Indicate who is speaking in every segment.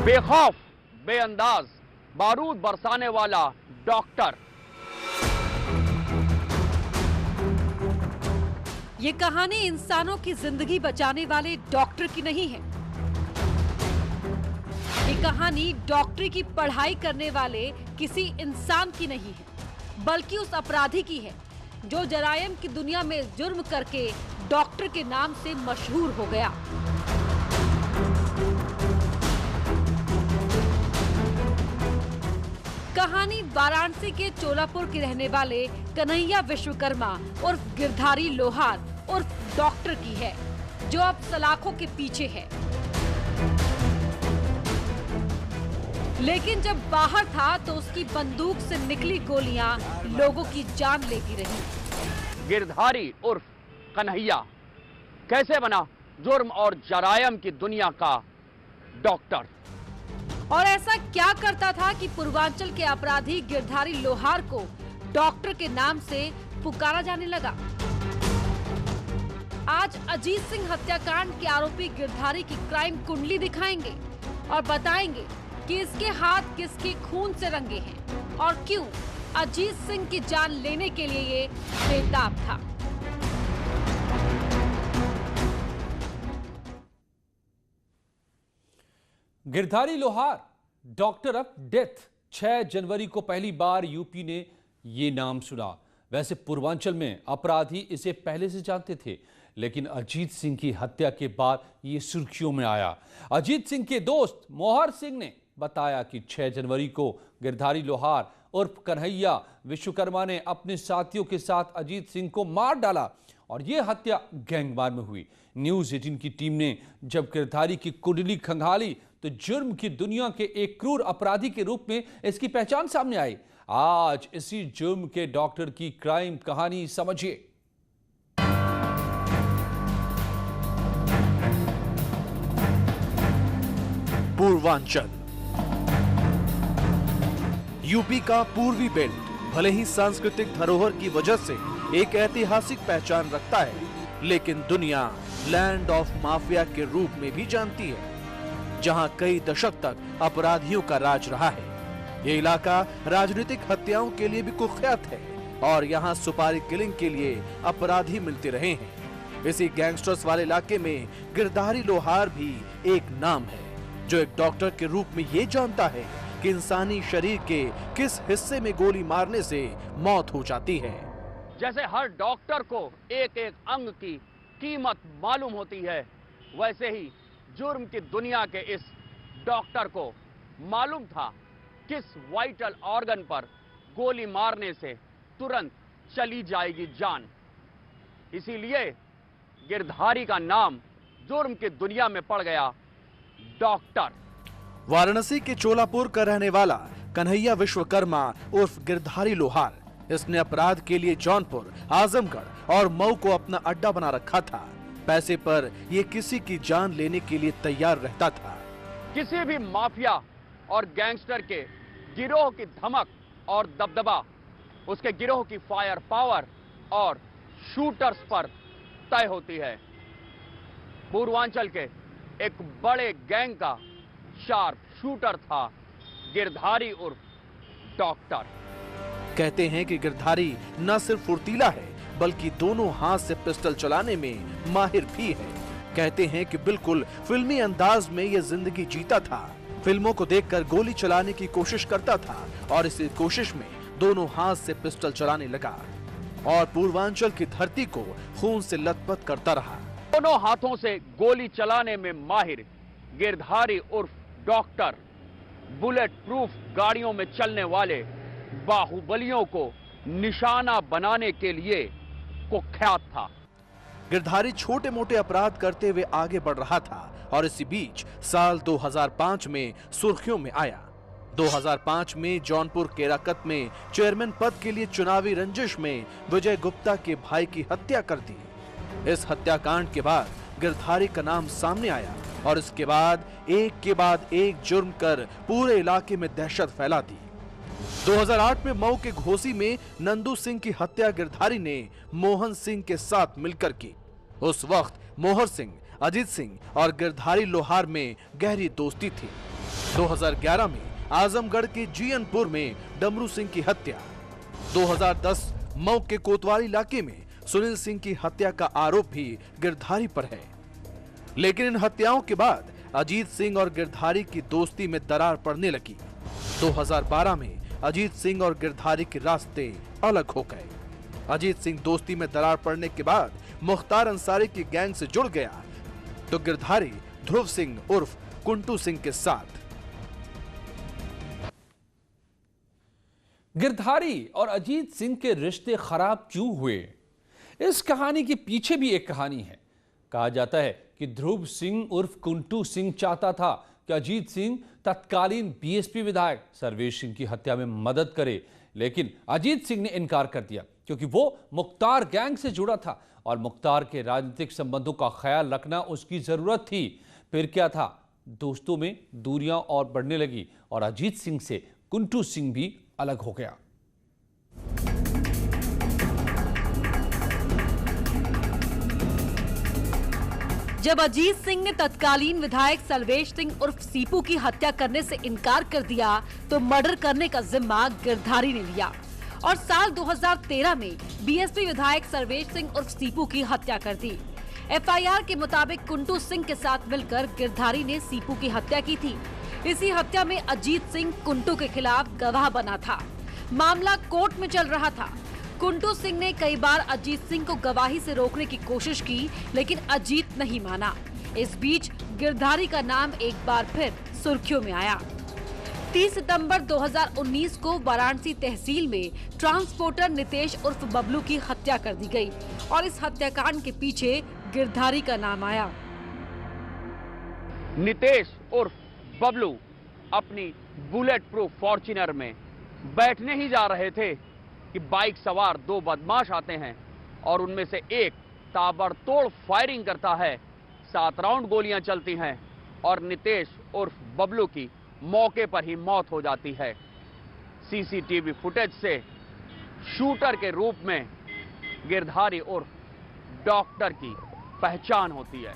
Speaker 1: बेखौफ बेअंदाज बारूद बरसाने वाला डॉक्टर।
Speaker 2: ये कहानी इंसानों की जिंदगी बचाने वाले डॉक्टर की नहीं है। ये कहानी डॉक्टरी की पढ़ाई करने वाले किसी इंसान की नहीं है, बल्कि उस अपराधी की है जो जरायम की दुनिया में जुर्म करके डॉक्टर के नाम से मशहूर हो गया। कहानी वाराणसी के चोलापुर के रहने वाले कन्हैया विश्वकर्मा उर्फ गिरधारी लोहार उर्फ डॉक्टर की है, जो अब सलाखों के पीछे है। लेकिन जब बाहर था तो उसकी बंदूक से निकली गोलियां लोगों की जान लेती रही।
Speaker 1: गिरधारी उर्फ कन्हैया कैसे बना जुर्म और जरायम की दुनिया का डॉक्टर?
Speaker 2: और ऐसा क्या करता था कि पूर्वांचल के अपराधी गिरधारी लोहार को डॉक्टर के नाम से पुकारा जाने लगा? आज अजीत सिंह हत्याकांड के आरोपी गिरधारी की क्राइम कुंडली दिखाएंगे और बताएंगे कि इसके हाथ किसके खून से रंगे हैं और क्यों अजीत सिंह की जान लेने के लिए ये बेताब था।
Speaker 3: गिरधारी लोहार डॉक्टर ऑफ डेथ। 6 जनवरी को पहली बार यूपी ने ये नाम सुना। वैसे पूर्वांचल में अपराधी इसे पहले से जानते थे, लेकिन अजीत सिंह की हत्या के बाद ये सुर्खियों में आया। अजीत सिंह के दोस्त मोहर सिंह ने बताया कि 6 जनवरी को गिरधारी लोहार उर्फ कन्हैया विश्वकर्मा ने अपने साथियों के साथ अजीत सिंह को मार डाला और ये हत्या गैंगवार में हुई। न्यूज़ 18 की टीम ने जब गिरधारी की कुंडली खंगाली तो जुर्म की दुनिया के एक क्रूर अपराधी के रूप में इसकी पहचान सामने आई। आज इसी जुर्म के डॉक्टर की क्राइम कहानी समझिए।
Speaker 4: पूर्वांचल यूपी का पूर्वी बेल्ट भले ही सांस्कृतिक धरोहर की वजह से एक ऐतिहासिक पहचान रखता है, लेकिन दुनिया लैंड ऑफ माफिया के रूप में भी जानती है, जहां कई दशक तक अपराधियों का राज रहा है। ये इलाका राजनीतिक हत्याओं के लिए भी कुख्यात है और यहाँ सुपारी किलिंग के लिए अपराधी मिलते रहे हैं। इसी गैंगस्टर्स वाले इलाके में गिरधारी लोहार भी एक नाम है, जो एक डॉक्टर के रूप में ये जानता है कि इंसानी शरीर के किस हिस्से में गोली मारने से मौत हो जाती है।
Speaker 1: जैसे हर डॉक्टर को एक एक अंग की कीमत मालूम होती है, वैसे ही जुर्म की दुनिया के इस डॉक्टर को मालूम था किस वाइटल ऑर्गन पर गोली मारने से तुरंत चली जाएगी जान। इसीलिए गिरधारी का नाम जुर्म की दुनिया में पड़ गया, डॉक्टर।
Speaker 4: वाराणसी के चोलापुर का रहने वाला कन्हैया विश्वकर्मा उर्फ गिरधारी लोहार, इसने अपराध के लिए जौनपुर, आजमगढ़ और मऊ को अपना अड्डा बना रखा था। पैसे पर ये किसी की जान लेने के लिए तैयार रहता था।
Speaker 1: किसी भी माफिया और गैंगस्टर के गिरोह की धमक और दबदबा उसके गिरोह की फायर पावर और शूटर्स पर तय होती है। पूर्वांचल के एक बड़े गैंग का शार्प शूटर था गिरधारी उर्फ डॉक्टर।
Speaker 4: कहते हैं कि गिरधारी न सिर्फ फुर्तीला है, बल्कि दोनों हाथ से पिस्टल चलाने में माहिर भी है। कहते हैं कि बिल्कुल फिल्मी अंदाज में ये जिंदगी जीता था। फिल्मों को देखकर गोली चलाने की कोशिश करता था और इसी कोशिश में दोनों हाथ से पिस्टल चलाने लगा और पूर्वांचल की धरती को खून से लथपथ करता रहा।
Speaker 1: दोनों हाथों से गोली चलाने में माहिर गिरधारी उर्फ डॉक्टर बुलेट प्रूफ गाड़ियों में चलने वाले बाहुबलियों को निशाना बनाने के लिए कुख्यात था।
Speaker 4: गिरधारी छोटे मोटे अपराध करते हुए आगे बढ़ रहा था और इसी बीच साल 2005 में सुर्खियों में आया। 2005 में जौनपुर केराकत में चेयरमैन पद के लिए चुनावी रंजिश में विजय गुप्ता के भाई की हत्या कर दी। इस हत्याकांड के बाद गिरधारी का नाम सामने आया और इसके बाद एक जुर्म कर पूरे इलाके में दहशत फैला दी। 2008 में मऊ के घोसी में नंदू सिंह की हत्या गिरधारी ने मोहन सिंह के साथ मिलकर की। उस वक्त मोहर सिंह, अजीत सिंह और गिरधारी लोहार में गहरी दोस्ती थी। 2011 में आजमगढ़ के जीयनपुर में डमरू सिंह की हत्या, 2010 मऊ के कोतवाली इलाके में सुनील सिंह की हत्या का आरोप भी गिरधारी पर है। लेकिन इन हत्याओं के बाद अजीत सिंह और गिरधारी की दोस्ती में दरार पड़ने लगी। 2012 में अजीत सिंह और गिरधारी के रास्ते अलग हो गए। अजीत सिंह दोस्ती में दरार पड़ने के बाद मुख्तार अंसारी की गैंग से जुड़ गया, तो गिरधारी ध्रुव सिंह उर्फ कुंटू सिंह के साथ।
Speaker 3: गिरधारी और अजीत सिंह के रिश्ते खराब क्यों हुए? इस कहानी के पीछे भी एक कहानी है। कहा जाता है कि ध्रुव सिंह उर्फ कुंटू सिंह चाहता था कि अजीत सिंह तत्कालीन बीएसपी विधायक सर्वेश सिंह की हत्या में मदद करे, लेकिन अजीत सिंह ने इनकार कर दिया क्योंकि वो मुख्तार गैंग से जुड़ा था और मुख्तार के राजनीतिक संबंधों का ख्याल रखना उसकी जरूरत थी। फिर क्या था, दोस्तों में दूरियां और बढ़ने लगी और अजीत सिंह से कुंटू सिंह भी अलग हो गया।
Speaker 2: जब अजीत सिंह ने तत्कालीन विधायक सर्वेश सिंह उर्फ सीपू की हत्या करने से इनकार कर दिया तो मर्डर करने का जिम्मा गिरधारी ने लिया और साल 2013 में बीएसपी विधायक सर्वेश सिंह उर्फ सीपू की हत्या कर दी। एफआईआर के मुताबिक कुंटू सिंह के साथ मिलकर गिरधारी ने सीपू की हत्या की थी। इसी हत्या में अजीत सिंह कुंटू के खिलाफ गवाह बना था। मामला कोर्ट में चल रहा था। कुंटू सिंह ने कई बार अजीत सिंह को गवाही से रोकने की कोशिश की, लेकिन अजीत नहीं माना। इस बीच गिरधारी का नाम एक बार फिर सुर्खियों में आया। 30 सितंबर 2019 को वाराणसी तहसील में ट्रांसपोर्टर नितेश उर्फ बबलू की हत्या कर दी गई और इस हत्याकांड के पीछे गिरधारी का नाम आया।
Speaker 1: नितेश उर्फ बबलू अपनी बुलेट प्रूफ फॉर्च्यूनर में बैठने ही जा रहे थे कि बाइक सवार दो बदमाश आते हैं और उनमें से एक ताबड़तोड़ फायरिंग करता है। 7 राउंड गोलियां चलती हैं और नितेश उर्फ बबलू की मौके पर ही मौत हो जाती है। सीसीटीवी फुटेज से शूटर के रूप में गिरधारी उर्फ डॉक्टर की पहचान होती है।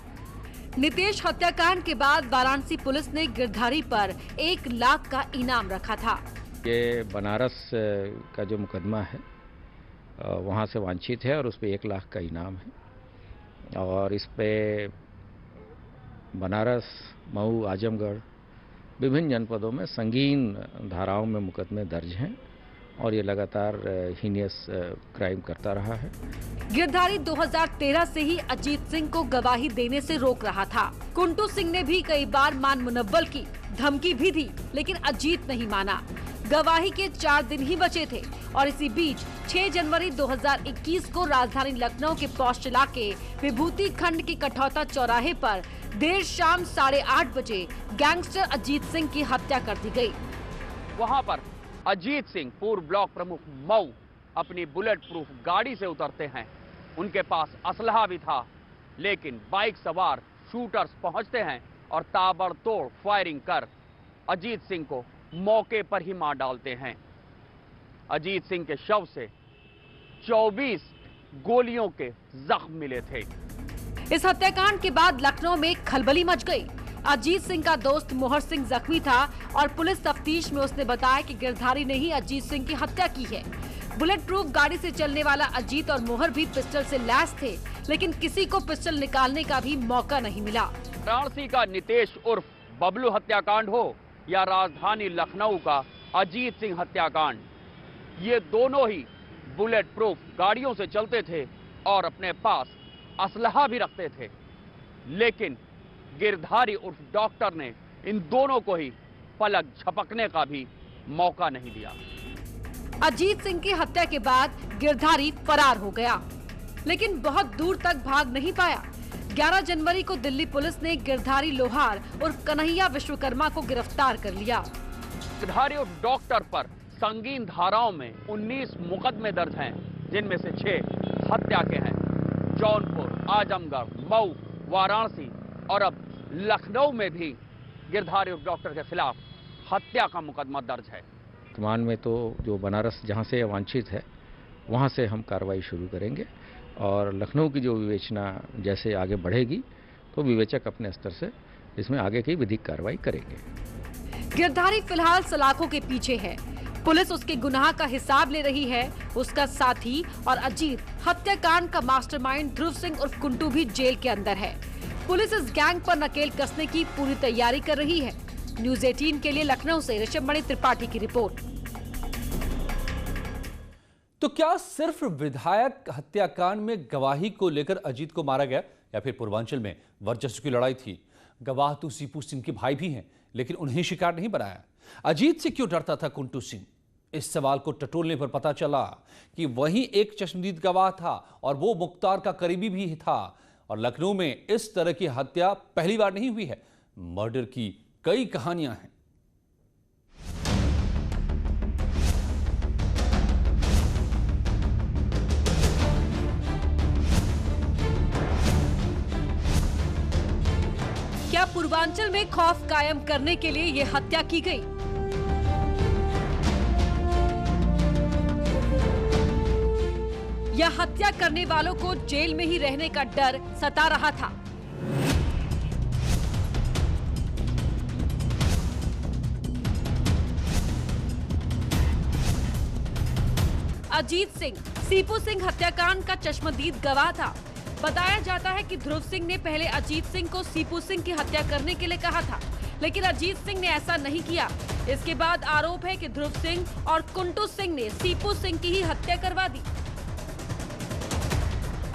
Speaker 2: नितेश हत्याकांड के बाद वाराणसी पुलिस ने गिरधारी पर 1 लाख का इनाम रखा था।
Speaker 5: ये बनारस का जो मुकदमा है वहाँ से वांछित है और उस पर 1 लाख का इनाम है और इस पे बनारस, मऊ, आजमगढ़ विभिन्न जनपदों में संगीन धाराओं में मुकदमे दर्ज हैं और ये लगातार हीनियस क्राइम करता रहा है।
Speaker 2: गिरधारी 2013 से ही अजीत सिंह को गवाही देने से रोक रहा था। कुंटू सिंह ने भी कई बार मान मुनव्वल की धमकी भी दी, लेकिन अजीत नहीं माना। गवाही के 4 दिन ही बचे थे और इसी बीच 6 जनवरी 2021 को राजधानी लखनऊ के पौष इलाके विभूति खंड के कठौता चौराहे पर देर शाम 8:30 बजे गैंगस्टर अजीत सिंह की हत्या कर दी गई।
Speaker 1: वहां पर अजीत सिंह पूर्व ब्लॉक प्रमुख मऊ अपनी बुलेट प्रूफ गाड़ी से उतरते हैं। उनके पास असलहा भी था, लेकिन बाइक सवार शूटर्स पहुंचते हैं और ताबड़तोड़ फायरिंग कर अजीत सिंह को मौके पर ही मार डालते हैं। अजीत सिंह के शव से 24 गोलियों के जख्म मिले थे।
Speaker 2: इस हत्याकांड के बाद लखनऊ में खलबली मच गई। अजीत सिंह का दोस्त मोहर सिंह जख्मी था और पुलिस तफ्तीश में उसने बताया कि गिरधारी ने ही अजीत सिंह की हत्या की है। बुलेट प्रूफ गाड़ी से चलने वाला अजीत और मोहर भी पिस्टल से लैस थे, लेकिन किसी को पिस्टल निकालने का भी मौका नहीं मिला।
Speaker 1: वाराणसी का नितेश उर्फ बबलू हत्याकांड हो या राजधानी लखनऊ का अजीत सिंह हत्याकांड, ये दोनों ही बुलेट प्रूफ गाड़ियों से चलते थे और अपने पास असलहा भी रखते थे, लेकिन गिरधारी उर्फ डॉक्टर ने इन दोनों को ही पलक झपकने का भी मौका नहीं दिया।
Speaker 2: अजीत सिंह की हत्या के बाद गिरधारी फरार हो गया, लेकिन बहुत दूर तक भाग नहीं पाया। 11 जनवरी को दिल्ली पुलिस ने गिरधारी लोहार उर्फ कन्हैया विश्वकर्मा को गिरफ्तार कर लिया।
Speaker 1: गिरधारी उर्फ डॉक्टर पर संगीन धाराओं में 19 मुकदमे दर्ज हैं, जिनमें से 6 हत्या के हैं। जौनपुर, आजमगढ़, मऊ, वाराणसी और अब लखनऊ में भी गिरधारी उर्फ डॉक्टर के खिलाफ हत्या का मुकदमा दर्ज है।
Speaker 5: वर्तमान में तो जो बनारस जहाँ से वांछित है वहाँ से हम कार्रवाई शुरू करेंगे और लखनऊ की जो विवेचना जैसे आगे बढ़ेगी तो विवेचक अपने स्तर से इसमें आगे की विधिक कार्रवाई करेंगे।
Speaker 2: गिरधारी फिलहाल सलाखों के पीछे है। पुलिस उसके गुनाह का हिसाब ले रही है। उसका साथी और अजीत हत्याकांड का मास्टरमाइंड ध्रुव सिंह और कुंटू भी जेल के अंदर है। पुलिस इस गैंग पर नकेल कसने की पूरी तैयारी कर रही है। न्यूज़ 18 के लिए लखनऊ से ऋषभमणि त्रिपाठी की रिपोर्ट।
Speaker 3: तो क्या सिर्फ विधायक हत्याकांड में गवाही को लेकर अजीत को मारा गया या फिर पूर्वांचल में वर्चस्व की लड़ाई थी? गवाह तो सीपू सिंह के भाई भी हैं, लेकिन उन्हें शिकार नहीं बनाया। अजीत से क्यों डरता था कुंटू सिंह? इस सवाल को टटोलने पर पता चला कि वहीं एक चश्मदीद गवाह था और वो मुख्तार का करीबी भी था। और लखनऊ में इस तरह की हत्या पहली बार नहीं हुई है। मर्डर की कई कहानियां हैं।
Speaker 2: क्या पूर्वांचल में खौफ कायम करने के लिए ये हत्या की गई? या हत्या करने वालों को जेल में ही रहने का डर सता रहा था? अजीत सिंह सीपू सिंह हत्याकांड का चश्मदीद गवाह था। बताया जाता है कि ध्रुव सिंह ने पहले अजीत सिंह को सीपू सिंह की हत्या करने के लिए कहा था, लेकिन अजीत सिंह ने ऐसा नहीं किया। इसके बाद आरोप है कि ध्रुव सिंह और कुंटू सिंह ने सीपू सिंह की ही हत्या करवा दी।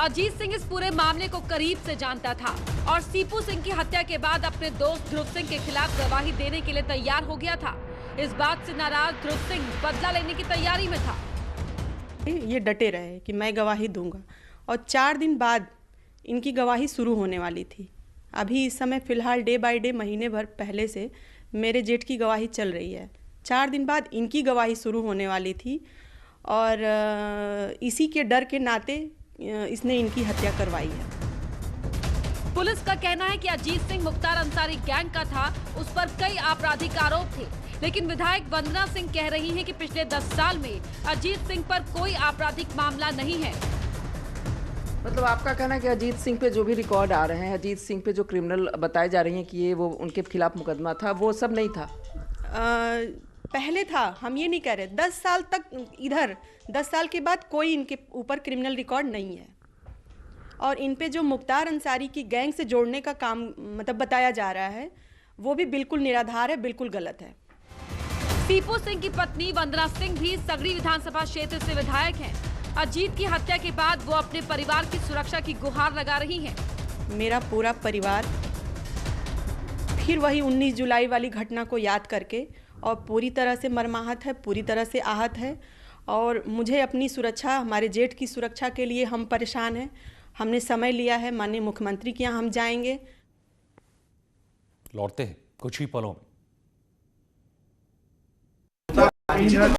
Speaker 2: अजीत सिंह इस पूरे मामले को करीब से जानता था और सीपू सिंह की हत्या के बाद अपने दोस्त ध्रुव सिंह के खिलाफ गवाही देने के लिए तैयार हो गया था। इस बात से नाराज ध्रुव सिंह बदला लेने की तैयारी में था।
Speaker 6: ये डटे रहे कि मैं गवाही दूंगा और 4 दिन बाद इनकी गवाही शुरू होने वाली थी। अभी इस समय फिलहाल डे बाय डे महीने भर पहले से मेरे जेठ की गवाही चल रही है। 4 दिन बाद इनकी गवाही शुरू होने वाली थी और इसी के डर के नाते इसने इनकी हत्या करवाई है।
Speaker 2: पुलिस का कहना है कि अजीत सिंह मुख्तार अंसारी गैंग का था। उस पर कई आपराधिक आरोप थे, लेकिन विधायक वंदना सिंह कह रही हैं कि पिछले 10 साल में अजीत सिंह पर कोई आपराधिक मामला नहीं है।
Speaker 7: मतलब आपका कहना है कि अजीत सिंह पे जो भी रिकॉर्ड आ रहे हैं, अजीत सिंह पे जो क्रिमिनल बताए जा रही हैं कि ये वो उनके खिलाफ मुकदमा था, वो सब नहीं था?
Speaker 6: पहले था, हम ये नहीं कह रहे। 10 साल तक इधर, 10 साल के बाद कोई इनके ऊपर क्रिमिनल रिकॉर्ड नहीं है। और इन पे जो मुख्तार अंसारी की गैंग से जोड़ने का काम मतलब बताया जा रहा है, वो भी बिल्कुल निराधार है, बिल्कुल गलत है।
Speaker 2: सीपू सिंह की पत्नी वंदना सिंह भी सगड़ी विधानसभा क्षेत्र से विधायक हैं। अजीत की हत्या के बाद वो अपने परिवार की सुरक्षा की गुहार लगा रही हैं।
Speaker 6: मेरा पूरा परिवार फिर वही 19 जुलाई वाली घटना को याद करके और पूरी तरह से मर्माहत है, पूरी तरह से आहत है। और मुझे अपनी सुरक्षा, हमारे जेठ की सुरक्षा के लिए हम परेशान हैं। हमने समय लिया है, माननीय मुख्यमंत्री के यहाँ हम जाएंगे।
Speaker 3: लौटते हैं कुछ ही पलों में।